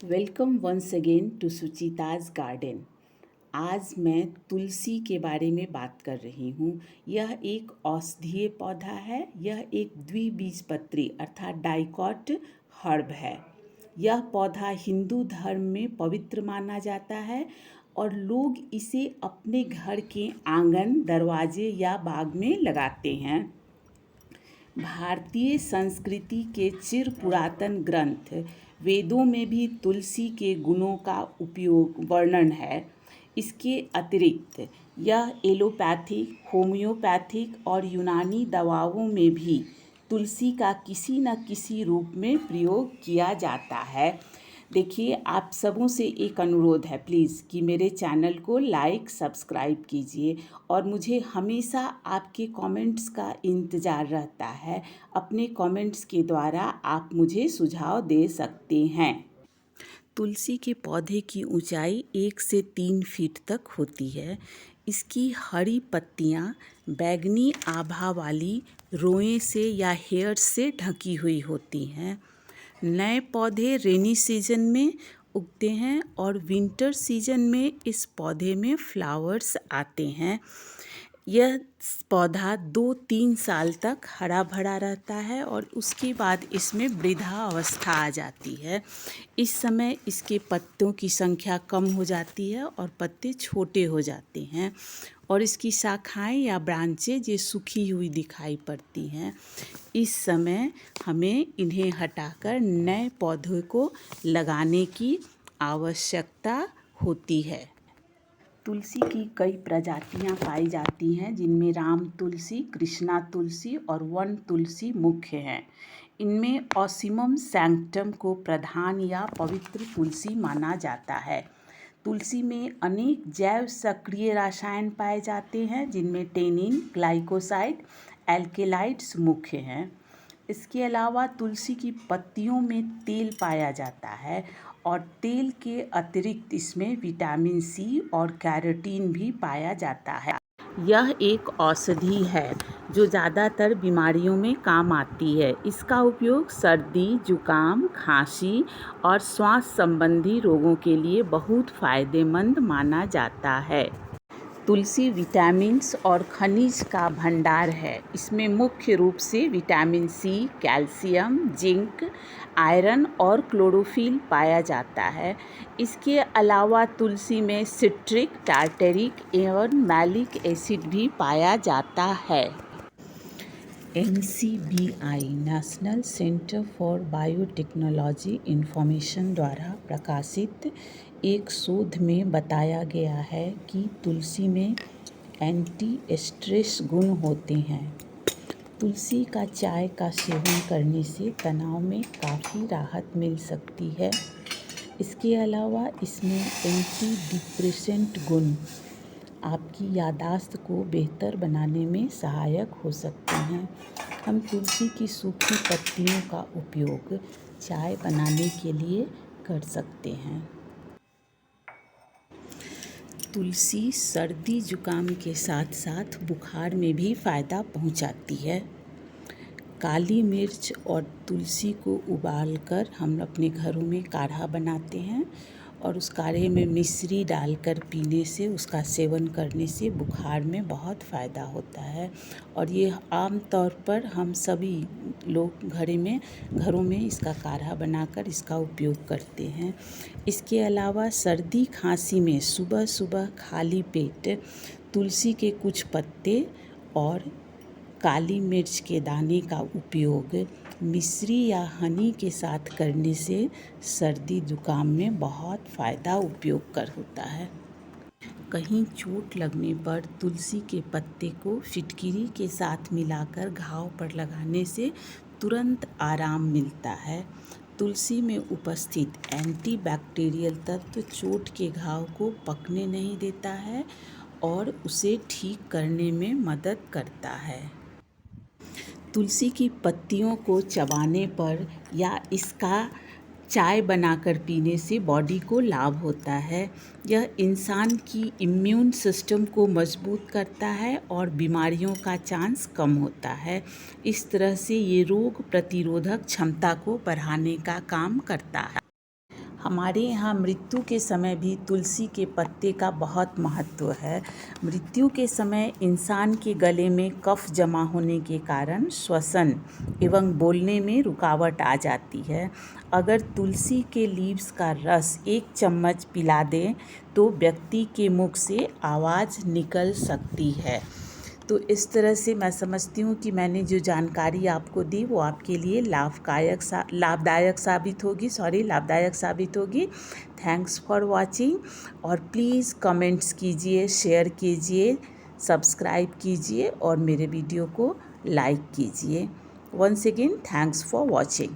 Welcome once again to Suchita's garden. आज मैं तुलसी के बारे में बात कर रही हूँ। यह एक औषधीय पौधा है। यह एक द्विबीजपत्री अर्थात डाइकॉट हर्ब है। यह पौधा हिंदू धर्म में पवित्र माना जाता है और लोग इसे अपने घर के आंगन, दरवाजे या बाग में लगाते हैं। भारतीय संस्कृति के चिर पुरातन ग्रंथ वेदों में भी तुलसी के गुणों का उपयोग वर्णन है। इसके अतिरिक्त यह एलोपैथिक, होम्योपैथिक और यूनानी दवाओं में भी तुलसी का किसी न किसी रूप में प्रयोग किया जाता है। देखिए, आप सबों से एक अनुरोध है प्लीज़ कि मेरे चैनल को लाइक सब्सक्राइब कीजिए और मुझे हमेशा आपके कमेंट्स का इंतज़ार रहता है। अपने कमेंट्स के द्वारा आप मुझे सुझाव दे सकते हैं। तुलसी के पौधे की ऊंचाई 1 से 3 फीट तक होती है। इसकी हरी पत्तियां बैंगनी आभा वाली रोएं से या हेयर्स से ढकी हुई होती हैं। नए पौधे रेनी सीजन में उगते हैं और विंटर सीजन में इस पौधे में फ्लावर्स आते हैं। यह पौधा 2-3 साल तक हरा भरा रहता है और उसके बाद इसमें वृद्धा अवस्था आ जाती है। इस समय इसके पत्तों की संख्या कम हो जाती है और पत्ते छोटे हो जाते हैं और इसकी शाखाएं या ब्रांचेज ये सूखी हुई दिखाई पड़ती हैं। इस समय हमें इन्हें हटाकर नए पौधों को लगाने की आवश्यकता होती है। तुलसी की कई प्रजातियां पाई जाती हैं, जिनमें राम तुलसी, कृष्णा तुलसी और वन तुलसी मुख्य हैं। इनमें ऑसिमम सैंक्टम को प्रधान या पवित्र तुलसी माना जाता है। तुलसी में अनेक जैव सक्रिय रसायन पाए जाते हैं, जिनमें टेनिन, ग्लाइकोसाइड, एल्केलाइड्स मुख्य हैं। इसके अलावा तुलसी की पत्तियों में तेल पाया जाता है और तेल के अतिरिक्त इसमें विटामिन सी और कैरोटीन भी पाया जाता है। यह एक औषधि है जो ज़्यादातर बीमारियों में काम आती है। इसका उपयोग सर्दी, जुकाम, खांसी और श्वास संबंधी रोगों के लिए बहुत फ़ायदेमंद माना जाता है। तुलसी विटामिन्स और खनिज का भंडार है। इसमें मुख्य रूप से vitamin C, calcium, zinc, iron और क्लोरोफिल पाया जाता है। इसके अलावा तुलसी में सिट्रिक, टार्टरिक एवं मैलिक एसिड भी पाया जाता है। NCBI National Center for Biotechnology Information द्वारा प्रकाशित एक शोध में बताया गया है कि तुलसी में एंटी स्ट्रेस गुण होते हैं। तुलसी का चाय का सेवन करने से तनाव में काफ़ी राहत मिल सकती है। इसके अलावा इसमें एंटी डिप्रेसेंट गुण आपकी याददाश्त को बेहतर बनाने में सहायक हो सकते हैं। हम तुलसी की सूखी पत्तियों का उपयोग चाय बनाने के लिए कर सकते हैं। तुलसी सर्दी जुकाम के साथ साथ बुखार में भी फ़ायदा पहुंचाती है। काली मिर्च और तुलसी को उबालकर हम अपने घरों में काढ़ा बनाते हैं और उस काढ़े में मिश्री डालकर पीने से, उसका सेवन करने से बुखार में बहुत फ़ायदा होता है और ये आम तौर पर हम सभी लोग घरों में इसका काढ़ा बनाकर इसका उपयोग करते हैं। इसके अलावा सर्दी खांसी में सुबह सुबह खाली पेट तुलसी के कुछ पत्ते और काली मिर्च के दाने का उपयोग मिश्री या हनी के साथ करने से सर्दी जुकाम में बहुत फ़ायदा उपयोग कर होता है। कहीं चोट लगने पर तुलसी के पत्ते को फिटकिरी के साथ मिलाकर घाव पर लगाने से तुरंत आराम मिलता है। तुलसी में उपस्थित एंटीबैक्टीरियल तत्व चोट के घाव को पकने नहीं देता है और उसे ठीक करने में मदद करता है। तुलसी की पत्तियों को चबाने पर या इसका चाय बनाकर पीने से बॉडी को लाभ होता है। यह इंसान की इम्यून सिस्टम को मजबूत करता है और बीमारियों का चांस कम होता है। इस तरह से ये रोग प्रतिरोधक क्षमता को बढ़ाने का काम करता है। हमारे यहाँ मृत्यु के समय भी तुलसी के पत्ते का बहुत महत्व है। मृत्यु के समय इंसान के गले में कफ जमा होने के कारण श्वसन एवं बोलने में रुकावट आ जाती है। अगर तुलसी के लीव्स का रस 1 चम्मच पिला दें तो व्यक्ति के मुख से आवाज़ निकल सकती है। तो इस तरह से मैं समझती हूँ कि मैंने जो जानकारी आपको दी वो आपके लिए लाभदायक साबित होगी। थैंक्स फॉर वॉचिंग, और प्लीज़ कमेंट्स कीजिए, शेयर कीजिए, सब्सक्राइब कीजिए और मेरे वीडियो को लाइक कीजिए। Once again thanks for watching.